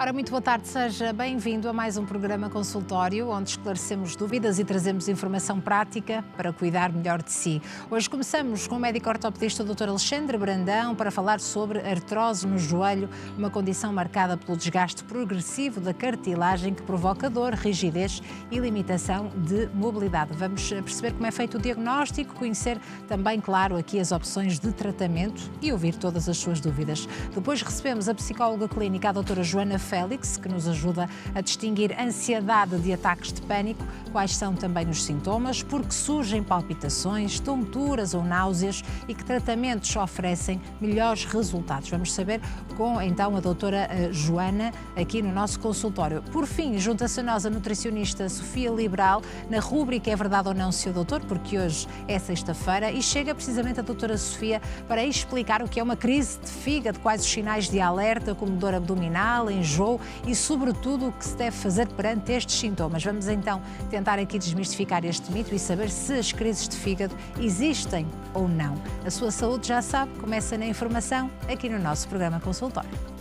Ora, muito boa tarde, seja bem-vindo a mais um programa consultório, onde esclarecemos dúvidas e trazemos informação prática para cuidar melhor de si. Hoje começamos com o médico ortopedista Dr. Alexandre Brandão para falar sobre artrose no joelho, uma condição marcada pelo desgaste progressivo da cartilagem que provoca dor, rigidez e limitação de mobilidade. Vamos perceber como é feito o diagnóstico, conhecer também, claro, aqui as opções de tratamento e ouvir todas as suas dúvidas. Depois recebemos a psicóloga clínica, a doutora Joana Félix, que nos ajuda a distinguir ansiedade de ataques de pânico, quais são também os sintomas, porque surgem palpitações, tonturas ou náuseas e que tratamentos oferecem melhores resultados. Vamos saber com, então, a doutora Joana aqui no nosso consultório. Por fim, junta-se a nós a nutricionista Sofia Liberal, na rúbrica É Verdade ou Não, Sr. Doutor, porque hoje é sexta-feira e chega precisamente a doutora Sofia para explicar o que é uma crise de fígado, quais os sinais de alerta, como dor abdominal, enjoo e, sobretudo, o que se deve fazer perante estes sintomas. Vamos então tentar aqui desmistificar este mito e saber se as crises de fígado existem ou não. A sua saúde, já sabe, começa na informação aqui no nosso programa consultório.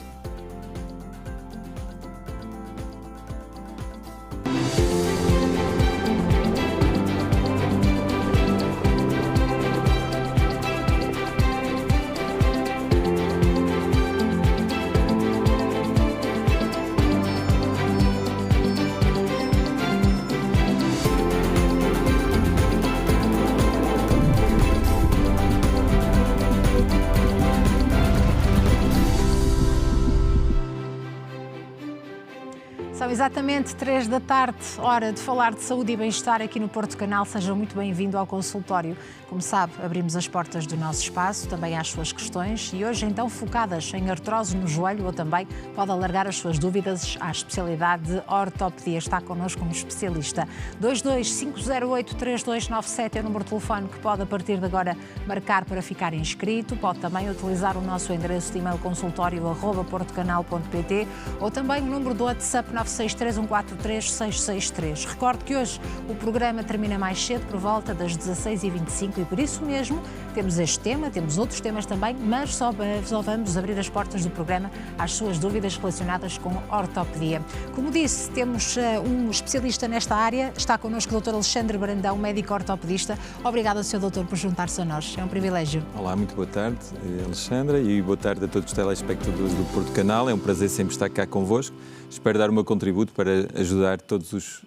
São exatamente 3 da tarde, hora de falar de saúde e bem-estar aqui no Porto Canal. Seja muito bem-vindo ao consultório. Como sabe, abrimos as portas do nosso espaço, também às suas questões, e hoje então focadas em artrose no joelho, ou também pode alargar as suas dúvidas à especialidade de ortopedia. Está connosco um especialista. 225083297 é o número de telefone que pode a partir de agora marcar para ficar inscrito. Pode também utilizar o nosso endereço de e-mail consultório@portocanal.pt ou também o número do WhatsApp 963143663. Recordo que hoje o programa termina mais cedo, por volta das 16h25, e por isso mesmo temos este tema, temos outros temas também, mas só vamos abrir as portas do programa às suas dúvidas relacionadas com ortopedia. Como disse, temos um especialista nesta área, está connosco o Dr. Alexandre Brandão, médico ortopedista. Obrigada, Sr. Doutor, por juntar-se a nós. É um privilégio. Olá, muito boa tarde, Alexandra, e boa tarde a todos os telespectadores do Porto Canal. É um prazer sempre estar cá convosco. Espero dar o meu contributo para ajudar todas as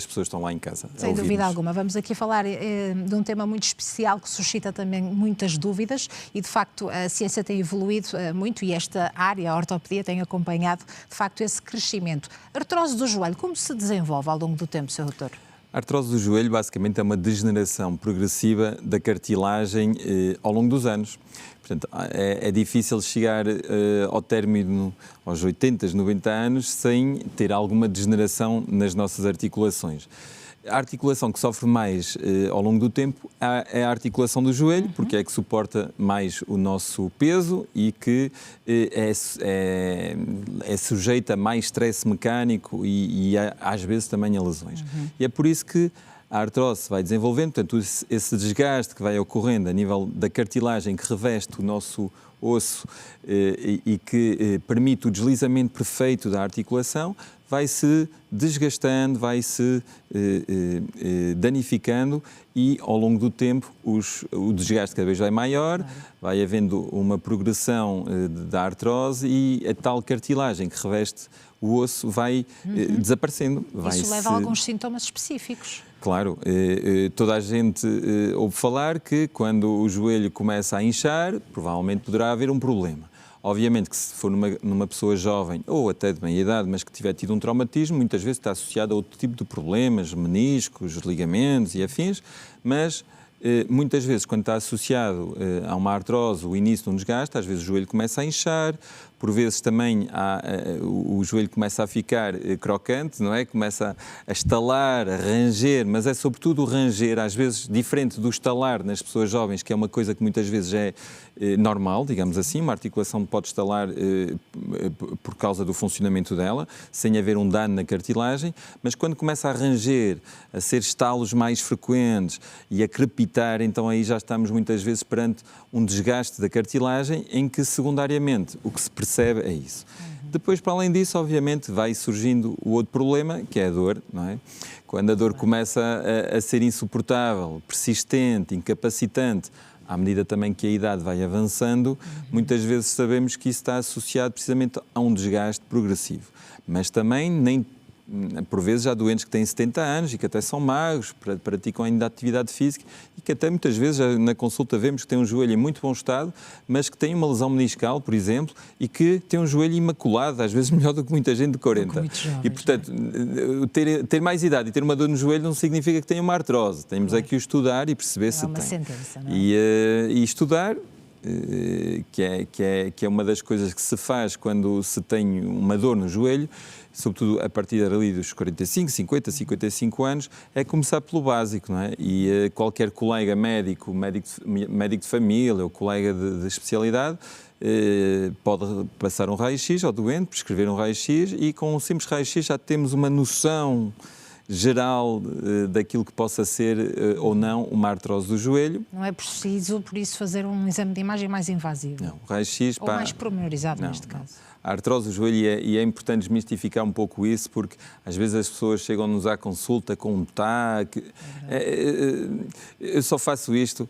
pessoas que estão lá em casa. Sem dúvida alguma. Vamos aqui falar de um tema muito especial que suscita também muitas dúvidas e, de facto, a ciência tem evoluído muito e esta área, a ortopedia, tem acompanhado, de facto, esse crescimento. Artrose do joelho, como se desenvolve ao longo do tempo, Sr. Doutor? A artrose do joelho, basicamente, é uma degeneração progressiva da cartilagem ao longo dos anos. Portanto, é difícil chegar ao término, aos 80, 90 anos, sem ter alguma degeneração nas nossas articulações. A articulação que sofre mais ao longo do tempo é a articulação do joelho, porque é que suporta mais o nosso peso e que é sujeita a mais stress mecânico e às vezes também a lesões. E é por isso que a artrose se vai desenvolvendo, portanto, esse desgaste que vai ocorrendo a nível da cartilagem que reveste o nosso osso e que permite o deslizamento perfeito da articulação, vai-se desgastando, vai-se danificando e, ao longo do tempo, o desgaste cada vez vai maior, vai havendo uma progressão da artrose e a tal cartilagem que reveste o osso vai desaparecendo. Isso leva a alguns sintomas específicos. Claro, toda a gente ouve falar que quando o joelho começa a inchar, provavelmente poderá haver um problema. Obviamente que se for numa pessoa jovem ou até de meia idade, mas que tiver tido um traumatismo, muitas vezes está associado a outro tipo de problemas, meniscos, ligamentos e afins, mas muitas vezes quando está associado a uma artrose, o início de um desgaste, às vezes o joelho começa a inchar, por vezes também o joelho começa a ficar crocante, não é? Começa a estalar, a ranger, mas é sobretudo o ranger, às vezes diferente do estalar nas pessoas jovens, que é uma coisa que muitas vezes é normal, digamos assim, uma articulação pode estalar por causa do funcionamento dela, sem haver um dano na cartilagem, mas quando começa a ranger, a ser estalos mais frequentes e a crepitar, então aí já estamos muitas vezes perante um desgaste da cartilagem em que, secundariamente, o que se percebe é isso. Depois, para além disso, obviamente, vai surgindo o outro problema, que é a dor, não é? Quando a dor começa a ser insuportável, persistente, incapacitante, à medida também que a idade vai avançando, muitas vezes sabemos que isso está associado precisamente a um desgaste progressivo. Mas também, por vezes, há doentes que têm 70 anos e que até são magros, praticam ainda atividade física e que até muitas vezes na consulta vemos que têm um joelho em muito bom estado, mas que têm uma lesão meniscal, por exemplo, e que têm um joelho imaculado, às vezes melhor do que muita gente de 40. Jovens, e, portanto, ter mais idade e ter uma dor no joelho não significa que tenha uma artrose. Temos aqui o estudar e perceber se tem. É uma sentença, não é? E estudar, que é uma das coisas que se faz quando se tem uma dor no joelho, sobretudo a partir ali dos 45, 50, 55 anos, é começar pelo básico, não é? E qualquer colega médico de família ou colega de especialidade pode passar um raio-x ao doente, prescrever um raio-x e com um simples raio-x já temos uma noção geral daquilo que possa ser ou não uma artrose do joelho. Não é preciso, por isso, fazer um exame de imagem mais invasivo. Não, o raio-x... Ou mais pormenorizado, neste caso. A artrose do joelho, e é importante desmistificar um pouco isso, porque às vezes as pessoas chegam-nos à consulta com um TAC. Eu só faço isto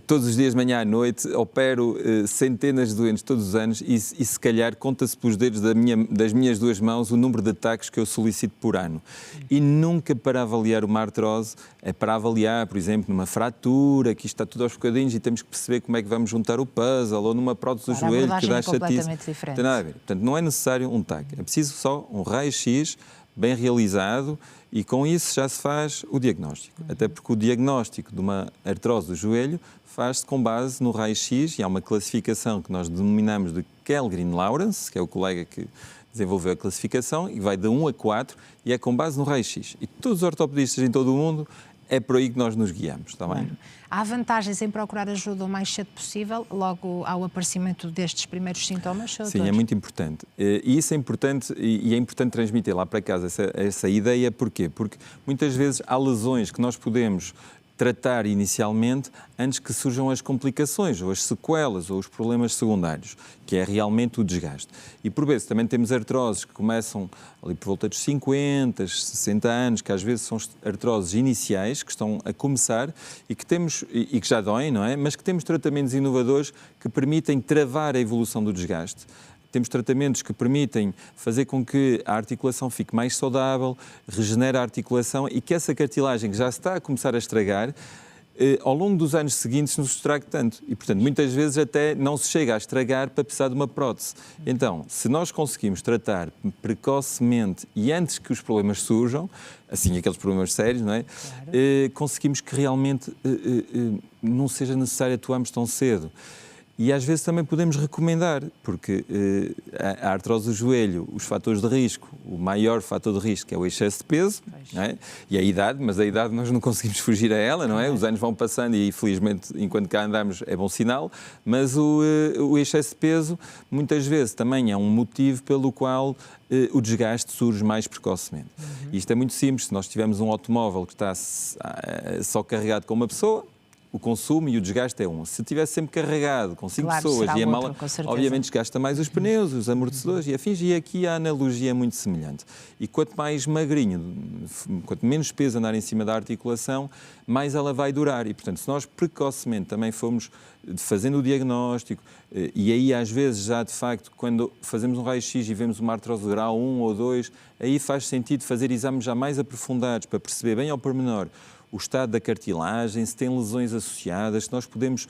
todos os dias, manhã à noite, opero centenas de doentes todos os anos e se calhar conta-se pelos dedos das minhas duas mãos o número de TACs que eu solicito por ano. E nunca para avaliar uma artrose, é para avaliar, por exemplo, numa fratura, que isto está tudo aos bocadinhos e temos que perceber como é que vamos juntar o puzzle, ou numa prótese do joelho que dá chatice. Não tem nada a ver. Portanto, não é necessário um TAC, é preciso só um raio-x bem realizado e com isso já se faz o diagnóstico. Até porque o diagnóstico de uma artrose do joelho faz-se com base no raio-x e há uma classificação que nós denominamos de Kellgren-Lawrence, que é o colega que desenvolveu a classificação, e vai de 1 a 4 e é com base no raio-x. E todos os ortopedistas em todo o mundo é por aí que nós nos guiamos, está bem? Claro. Há vantagens em procurar ajuda o mais cedo possível, logo ao aparecimento destes primeiros sintomas? Sim, é muito importante. E isso é importante, e é importante transmitir lá para casa essa ideia. Porquê? Porque muitas vezes há lesões que nós podemos tratar inicialmente antes que surjam as complicações, ou as sequelas, ou os problemas secundários, que é realmente o desgaste. E por vezes também temos artroses que começam ali por volta dos 50, 60 anos, que às vezes são artroses iniciais, que estão a começar e que já doem, não é? Mas que temos tratamentos inovadores que permitem travar a evolução do desgaste. Temos tratamentos que permitem fazer com que a articulação fique mais saudável, regenere a articulação e que essa cartilagem que já se está a começar a estragar, ao longo dos anos seguintes não se estrague tanto. E, portanto, muitas vezes até não se chega a estragar para precisar de uma prótese. Então, se nós conseguimos tratar precocemente e antes que os problemas surjam, assim aqueles problemas sérios, não é? Claro. Conseguimos que realmente não seja necessário atuarmos tão cedo. E às vezes também podemos recomendar, porque a artrose do joelho, os fatores de risco, o maior fator de risco é o excesso de peso, não é? E a idade, mas a idade nós não conseguimos fugir a ela, não é? Os anos vão passando e felizmente enquanto cá andamos é bom sinal, mas o excesso de peso muitas vezes também é um motivo pelo qual o desgaste surge mais precocemente. Isto é muito simples, se nós tivermos um automóvel que está só carregado com uma pessoa, o consumo e o desgaste é um. Se estiver sempre carregado com 5 pessoas e a mala, obviamente desgasta mais os pneus, os amortecedores e afins, e aqui a analogia é muito semelhante. E quanto mais magrinho, quanto menos peso andar em cima da articulação, mais ela vai durar. E, portanto, se nós precocemente também formos fazendo o diagnóstico, e aí às vezes já de facto, quando fazemos um raio-x e vemos uma artrose de grau 1 ou 2, aí faz sentido fazer exames já mais aprofundados para perceber bem ao pormenor o estado da cartilagem, se tem lesões associadas, se nós podemos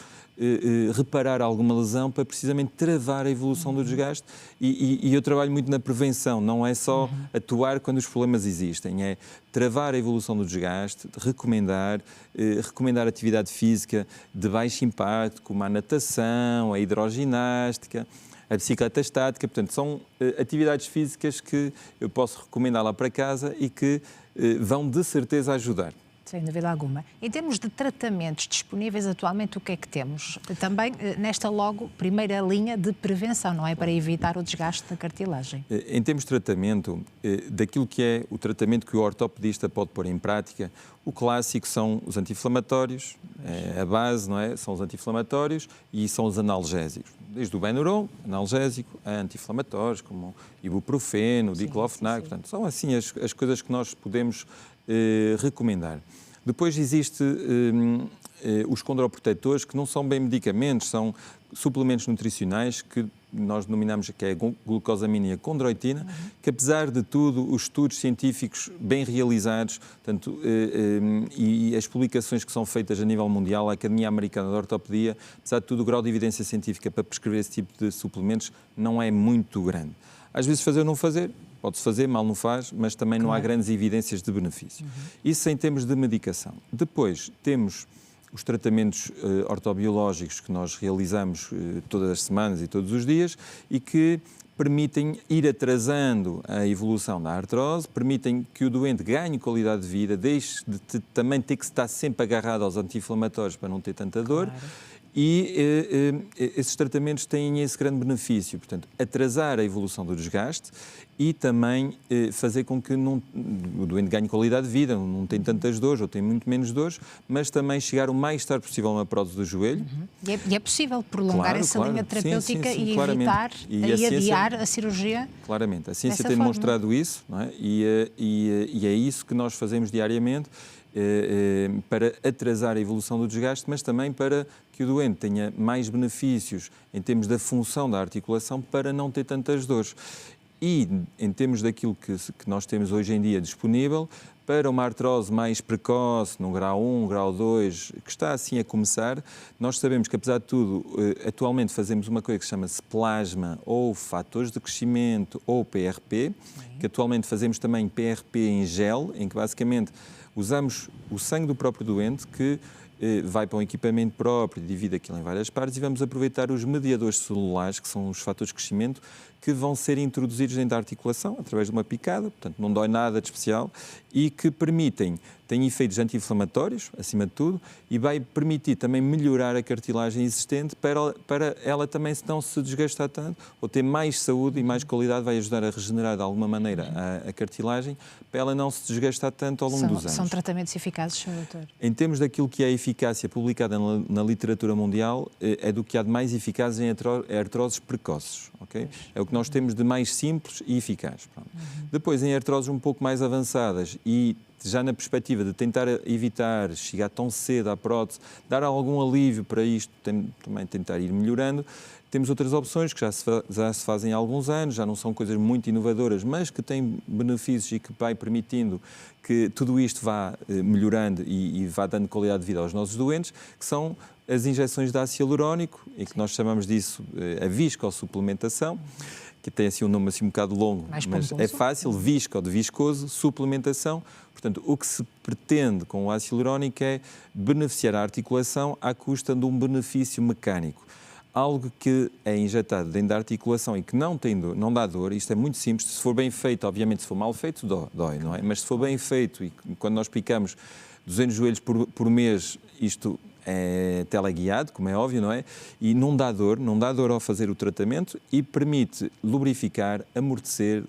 reparar alguma lesão para precisamente travar a evolução do desgaste. E eu trabalho muito na prevenção, não é só atuar quando os problemas existem, é travar a evolução do desgaste, recomendar atividade física de baixo impacto, como a natação, a hidroginástica, a bicicleta estática. Portanto, são atividades físicas que eu posso recomendar lá para casa e que vão de certeza ajudar. Sem dúvida alguma. Em termos de tratamentos disponíveis atualmente, o que é que temos? Também nesta logo primeira linha de prevenção, não é? Para evitar o desgaste da cartilagem. Em termos de tratamento, daquilo que é o tratamento que o ortopedista pode pôr em prática, o clássico são os anti-inflamatórios, a base, não é? São os anti-inflamatórios e são os analgésicos. desde o Benuron, analgésico, a anti-inflamatórios, como o ibuprofeno, o diclofenac. Portanto, são assim as coisas que nós podemos recomendar. Depois existe os condroprotetores, que não são bem medicamentos, são suplementos nutricionais que nós denominamos que é a glucosamina e a condroitina, que apesar de tudo, os estudos científicos bem realizados, portanto, e as publicações que são feitas a nível mundial, a Academia Americana de Ortopedia, apesar de tudo, o grau de evidência científica para prescrever esse tipo de suplementos não é muito grande. Às vezes fazer ou não fazer, pode-se fazer, mal não faz, mas também não há grandes evidências de benefício. Isso em termos de medicação. Depois temos os tratamentos ortobiológicos que nós realizamos todas as semanas e todos os dias e que permitem ir atrasando a evolução da artrose, permitem que o doente ganhe qualidade de vida, deixe de também ter que estar sempre agarrado aos anti-inflamatórios para não ter tanta dor. E esses tratamentos têm esse grande benefício, portanto, atrasar a evolução do desgaste e também fazer com que o doente ganhe qualidade de vida, não tem tantas dores ou tem muito menos dores, mas também chegar o mais tarde possível a uma prótese do joelho. E é possível prolongar essa linha terapêutica e claramente. evitar e adiar a cirurgia? Claramente, a ciência tem demonstrado isso, não é? E é isso que nós fazemos diariamente. Para atrasar a evolução do desgaste, mas também para que o doente tenha mais benefícios em termos da função da articulação para não ter tantas dores. E em termos daquilo que nós temos hoje em dia disponível, para uma artrose mais precoce, no grau 1, grau 2, que está assim a começar, nós sabemos que, apesar de tudo, atualmente fazemos uma coisa que chama-se plasma ou fatores de crescimento ou PRP, que atualmente fazemos também PRP em gel, em que basicamente usamos o sangue do próprio doente, que vai para um equipamento próprio, divide aquilo em várias partes e vamos aproveitar os mediadores celulares, que são os fatores de crescimento, que vão ser introduzidos dentro da articulação, através de uma picada, portanto não dói nada de especial, e que têm efeitos anti-inflamatórios, acima de tudo, e vai permitir também melhorar a cartilagem existente para ela também não se desgastar tanto, ou ter mais saúde e mais qualidade, vai ajudar a regenerar de alguma maneira a cartilagem, para ela não se desgastar tanto ao longo dos anos. São tratamentos eficazes, Sr. Doutor? Em termos daquilo que é a eficácia publicada na literatura mundial, é do que há de mais eficaz em artroses precoces, ok? É o que nós temos de mais simples e eficaz. Depois, em artroses um pouco mais avançadas e já na perspectiva de tentar evitar chegar tão cedo à prótese, dar algum alívio para isto, também tentar ir melhorando, temos outras opções que já se fazem há alguns anos, já não são coisas muito inovadoras, mas que têm benefícios e que vai permitindo que tudo isto vá melhorando e vá dando qualidade de vida aos nossos doentes, que são as injeções de ácido hialurónico, e que nós chamamos disso a viscosuplementação, que tem assim um nome assim um bocado longo, mas é fácil, visco de viscoso, suplementação. Portanto, o que se pretende com o ácido hialurónico é beneficiar a articulação à custa de um benefício mecânico. Algo que é injetado dentro da articulação e que não tem dor, não dá dor, isto é muito simples, se for bem feito, obviamente se for mal feito, dói, não é? Mas se for bem feito, e quando nós picamos 200 joelhos por mês, isto é teleguiado, como é óbvio, não é? E não dá dor ao fazer o tratamento e permite lubrificar, amortecer,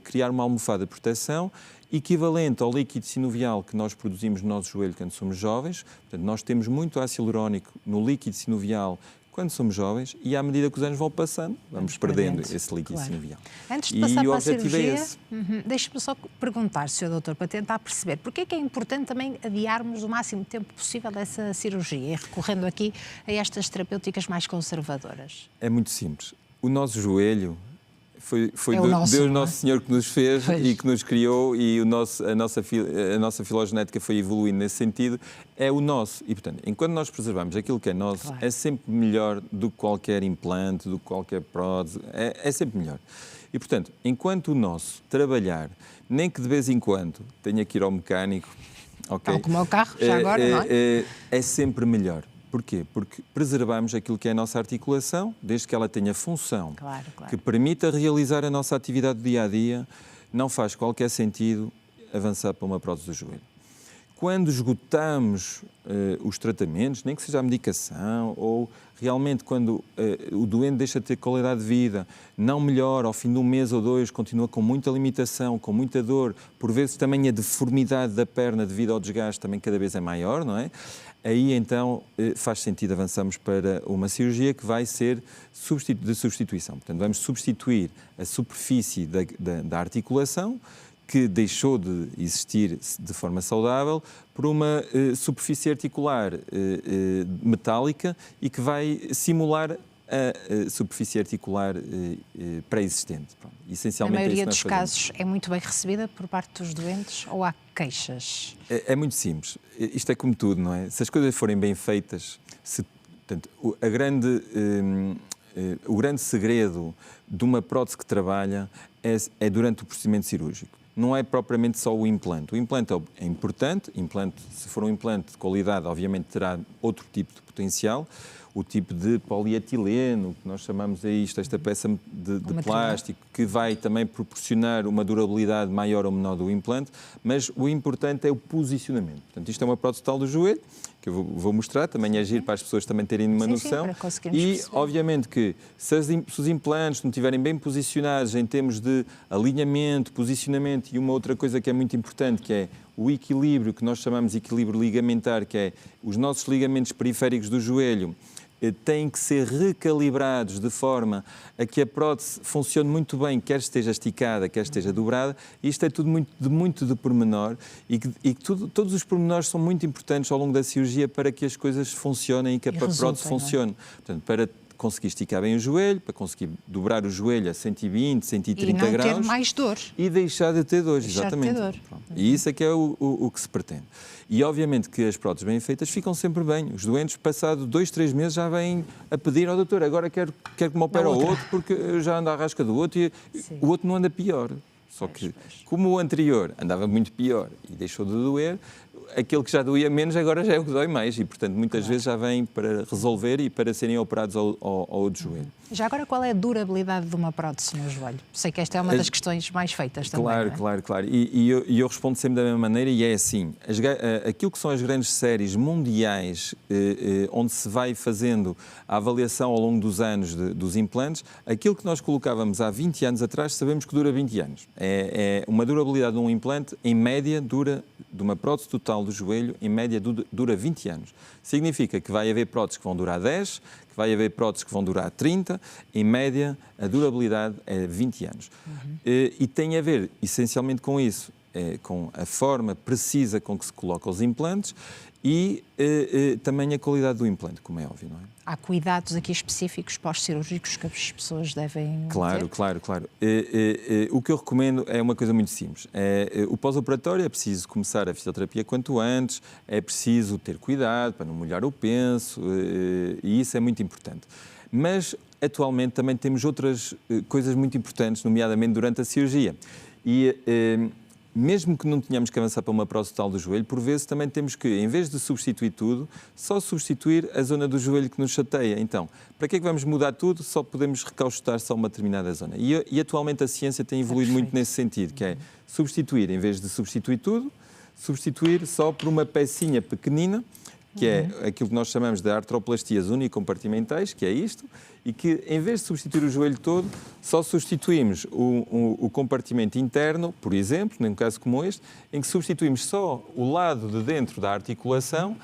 criar uma almofada de proteção equivalente ao líquido sinovial que nós produzimos no nosso joelho quando somos jovens. Portanto, nós temos muito ácido hialurónico no líquido sinovial quando somos jovens e à medida que os anos vão passando, vamos perdendo esse líquido sinovial. Antes de passar para a cirurgia, é deixe-me só perguntar, Sr. Doutor, para tentar perceber, porque é que é importante também adiarmos o máximo tempo possível essa cirurgia, recorrendo aqui a estas terapêuticas mais conservadoras? É muito simples. O nosso joelho foi Deus Nosso Senhor que nos fez e que nos criou, e a nossa filogenética foi evoluindo nesse sentido, é o nosso. E, portanto, enquanto nós preservamos aquilo que é nosso, é sempre melhor do que qualquer implante, do que qualquer prótese, é sempre melhor. E, portanto, enquanto o nosso trabalhar, nem que de vez em quando tenha que ir ao mecânico, okay, tal como é o carro, já agora, não é? É sempre melhor. Porquê? Porque preservamos aquilo que é a nossa articulação, desde que ela tenha função que permita realizar a nossa atividade do dia-a-dia, não faz qualquer sentido avançar para uma prótese do joelho. quando esgotamos os tratamentos, nem que seja a medicação, ou realmente quando o doente deixa de ter qualidade de vida, não melhora, ao fim de um mês ou dois, continua com muita limitação, com muita dor, por vezes também a deformidade da perna devido ao desgaste também cada vez é maior, não é? Aí então faz sentido avançarmos para uma cirurgia que vai ser de substituição. Portanto, vamos substituir a superfície da articulação, que deixou de existir de forma saudável, por uma superfície articular metálica e que vai simular a superfície articular pré-existente. Essencialmente, na maioria dos casos é muito bem recebida por parte dos doentes ou há queixas? É muito simples. Isto é como tudo, não é? Se as coisas forem bem feitas, portanto, o grande segredo de uma prótese que trabalha é durante o procedimento cirúrgico. Não é propriamente só o implante. O implante é importante. Se for um implante de qualidade, obviamente terá outro tipo de potencial. O tipo de polietileno, que nós chamamos esta peça de plástico, que vai também proporcionar uma durabilidade maior ou menor do implante, mas o importante é o posicionamento. Portanto, isto é uma prótese total do joelho, que eu vou mostrar, também é giro para as pessoas também terem uma noção. E, obviamente, que se os implantes não estiverem bem posicionados em termos de alinhamento, posicionamento e uma outra coisa que é muito importante, que é o equilíbrio, que nós chamamos de equilíbrio ligamentar, que é os nossos ligamentos periféricos do joelho, têm que ser recalibrados de forma a que a prótese funcione muito bem, quer esteja esticada, quer esteja dobrada. Isto é tudo muito de pormenor e que todos os pormenores são muito importantes ao longo da cirurgia para que as coisas funcionem e que a prótese funcione. Portanto, para conseguir esticar bem o joelho, para conseguir dobrar o joelho a 120, 130 graus. E não ter mais dor. E deixar de ter dor, exatamente. E isso é que é o que se pretende. E obviamente que as próteses bem feitas ficam sempre bem. Os doentes, passado 2, 3 meses, já vêm a pedir ao doutor, agora quero que me opere ao outro, porque eu já ando à rasca do outro e o outro não anda pior. Só que, como o anterior andava muito pior e deixou de doer, aquele que já doía menos agora já é o que dói mais e, portanto, muitas vezes já vêm para resolver e para serem operados ao outro joelho. Já agora, qual é a durabilidade de uma prótese no joelho? Sei que esta é uma das questões mais feitas também. Claro. E eu respondo sempre da mesma maneira e é assim. Aquilo que são as grandes séries mundiais, onde se vai fazendo a avaliação ao longo dos anos dos implantes, aquilo que nós colocávamos há 20 anos atrás, sabemos que dura 20 anos. É uma durabilidade de um implante, em média, de uma prótese total do joelho, em média, dura 20 anos. Significa que vai haver próteses que vão durar 10, que vai haver próteses que vão durar 30, em média, a durabilidade é 20 anos. E tem a ver, essencialmente, com isso, com a forma precisa com que se coloca os implantes e também a qualidade do implante, como é óbvio, não é? Há cuidados aqui específicos pós-cirúrgicos que as pessoas devem ter? Claro. O que eu recomendo é uma coisa muito simples. O pós-operatório é preciso começar a fisioterapia quanto antes, é preciso ter cuidado para não molhar o penso, e isso é muito importante. Mas, atualmente, também temos outras coisas muito importantes, nomeadamente durante a cirurgia. Mesmo que não tenhamos que avançar para uma prótese total do joelho, por vezes também temos que, em vez de substituir tudo, só substituir a zona do joelho que nos chateia. Então, para que é que vamos mudar tudo? Só podemos recaustar só uma determinada zona. E atualmente a ciência tem evoluído muito nesse sentido, que é substituir, em vez de substituir tudo, substituir só por uma pecinha pequenina, que é aquilo que nós chamamos de artroplastias unicompartimentais, que é isto, e que, em vez de substituir o joelho todo, só substituímos o compartimento interno, por exemplo, num caso como este, em que substituímos só o lado de dentro da articulação,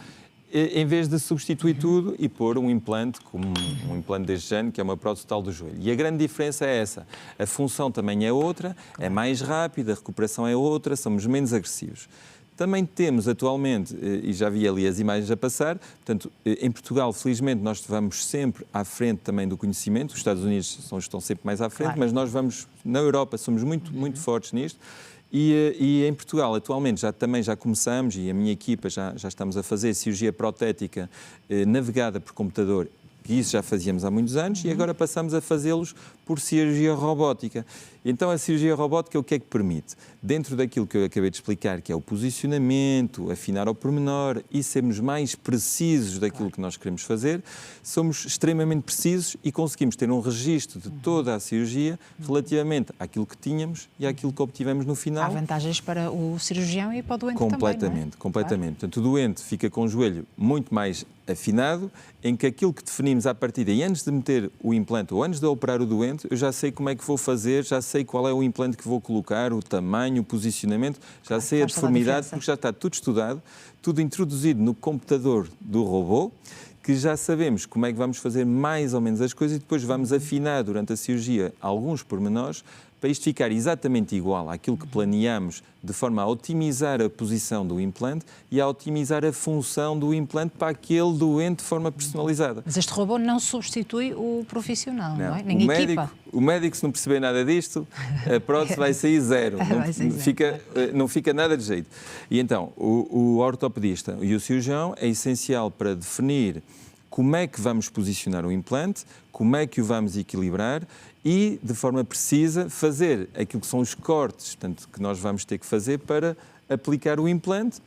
em vez de substituir tudo e pôr um implante, como um implante deste género, que é uma prótese total do joelho. E a grande diferença é essa. A função também é outra, é mais rápida, a recuperação é outra, somos menos agressivos. Também temos atualmente, e já vi ali as imagens a passar, portanto, em Portugal, felizmente, nós vamos sempre à frente também do conhecimento. Os Estados Unidos estão sempre mais à frente, mas nós vamos, na Europa, somos muito fortes nisto. E em Portugal, atualmente, também já começamos, e a minha equipa já estamos a fazer cirurgia protética navegada por computador, que isso já fazíamos há muitos anos, e agora passamos a fazê-los por cirurgia robótica. Então, a cirurgia robótica o que é que permite? Dentro daquilo que eu acabei de explicar, que é o posicionamento, afinar ao pormenor e sermos mais precisos daquilo que nós queremos fazer, somos extremamente precisos e conseguimos ter um registro de toda a cirurgia relativamente àquilo que tínhamos e àquilo que obtivemos no final. Há vantagens para o cirurgião e para o doente completamente, também, não é? Completamente. Portanto, o doente fica com o joelho muito mais afinado, em que aquilo que definimos à partida, e antes de meter o implante ou antes de operar o doente, eu já sei como é que vou fazer, já sei qual é o implante que vou colocar, o tamanho, o posicionamento, já sei a deformidade, porque já está tudo estudado, tudo introduzido no computador do robô, que já sabemos como é que vamos fazer mais ou menos as coisas e depois vamos afinar durante a cirurgia alguns pormenores para isto ficar exatamente igual àquilo que planeamos, de forma a otimizar a posição do implante e a otimizar a função do implante para aquele doente de forma personalizada. Mas este robô não substitui o profissional, não é? Nem a equipa. O médico, se não perceber nada disto, a prótese vai sair zero. Não fica nada de jeito. E então, o ortopedista e o cirurgião é essencial para definir como é que vamos posicionar o implante, como é que o vamos equilibrar e, de forma precisa, fazer aquilo que são os cortes, portanto, que nós vamos ter que fazer para aplicar o implante.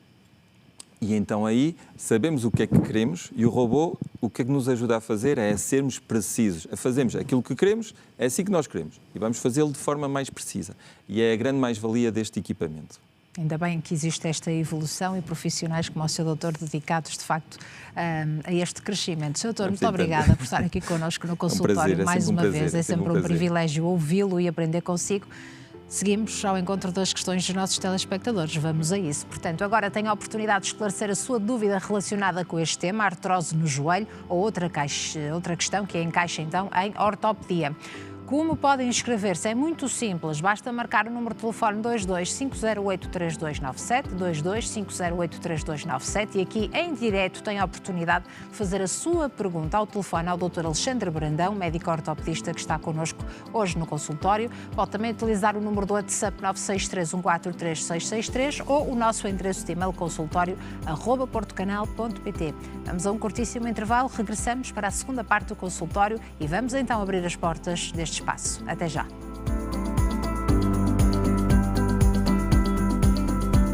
E então aí sabemos o que é que queremos e o robô o que é que nos ajuda a fazer é a sermos precisos, a fazermos aquilo que queremos, é assim que nós queremos e vamos fazê-lo de forma mais precisa. E é a grande mais-valia deste equipamento. Ainda bem que existe esta evolução e profissionais como o Sr. Doutor dedicados, de facto, a este crescimento. Sr. Doutor, muito obrigada por estar aqui connosco no consultório mais uma vez. É sempre um privilégio ouvi-lo e aprender consigo. Seguimos ao encontro das questões dos nossos telespectadores. Vamos a isso. Portanto, agora tenho a oportunidade de esclarecer a sua dúvida relacionada com este tema, artrose no joelho, ou outra questão que encaixa então em ortopedia. Como podem inscrever-se? É muito simples, basta marcar o número de telefone 22-508-3297, 22-508-3297 e aqui em direto tem a oportunidade de fazer a sua pergunta ao telefone ao Dr. Alexandre Brandão, médico ortopedista que está connosco hoje no consultório. Pode também utilizar o número do WhatsApp 963-143-663 ou o nosso endereço de e-mail consultório@portocanal.pt. Vamos a um curtíssimo intervalo, regressamos para a segunda parte do consultório e vamos então abrir as portas deste espaço. Até já.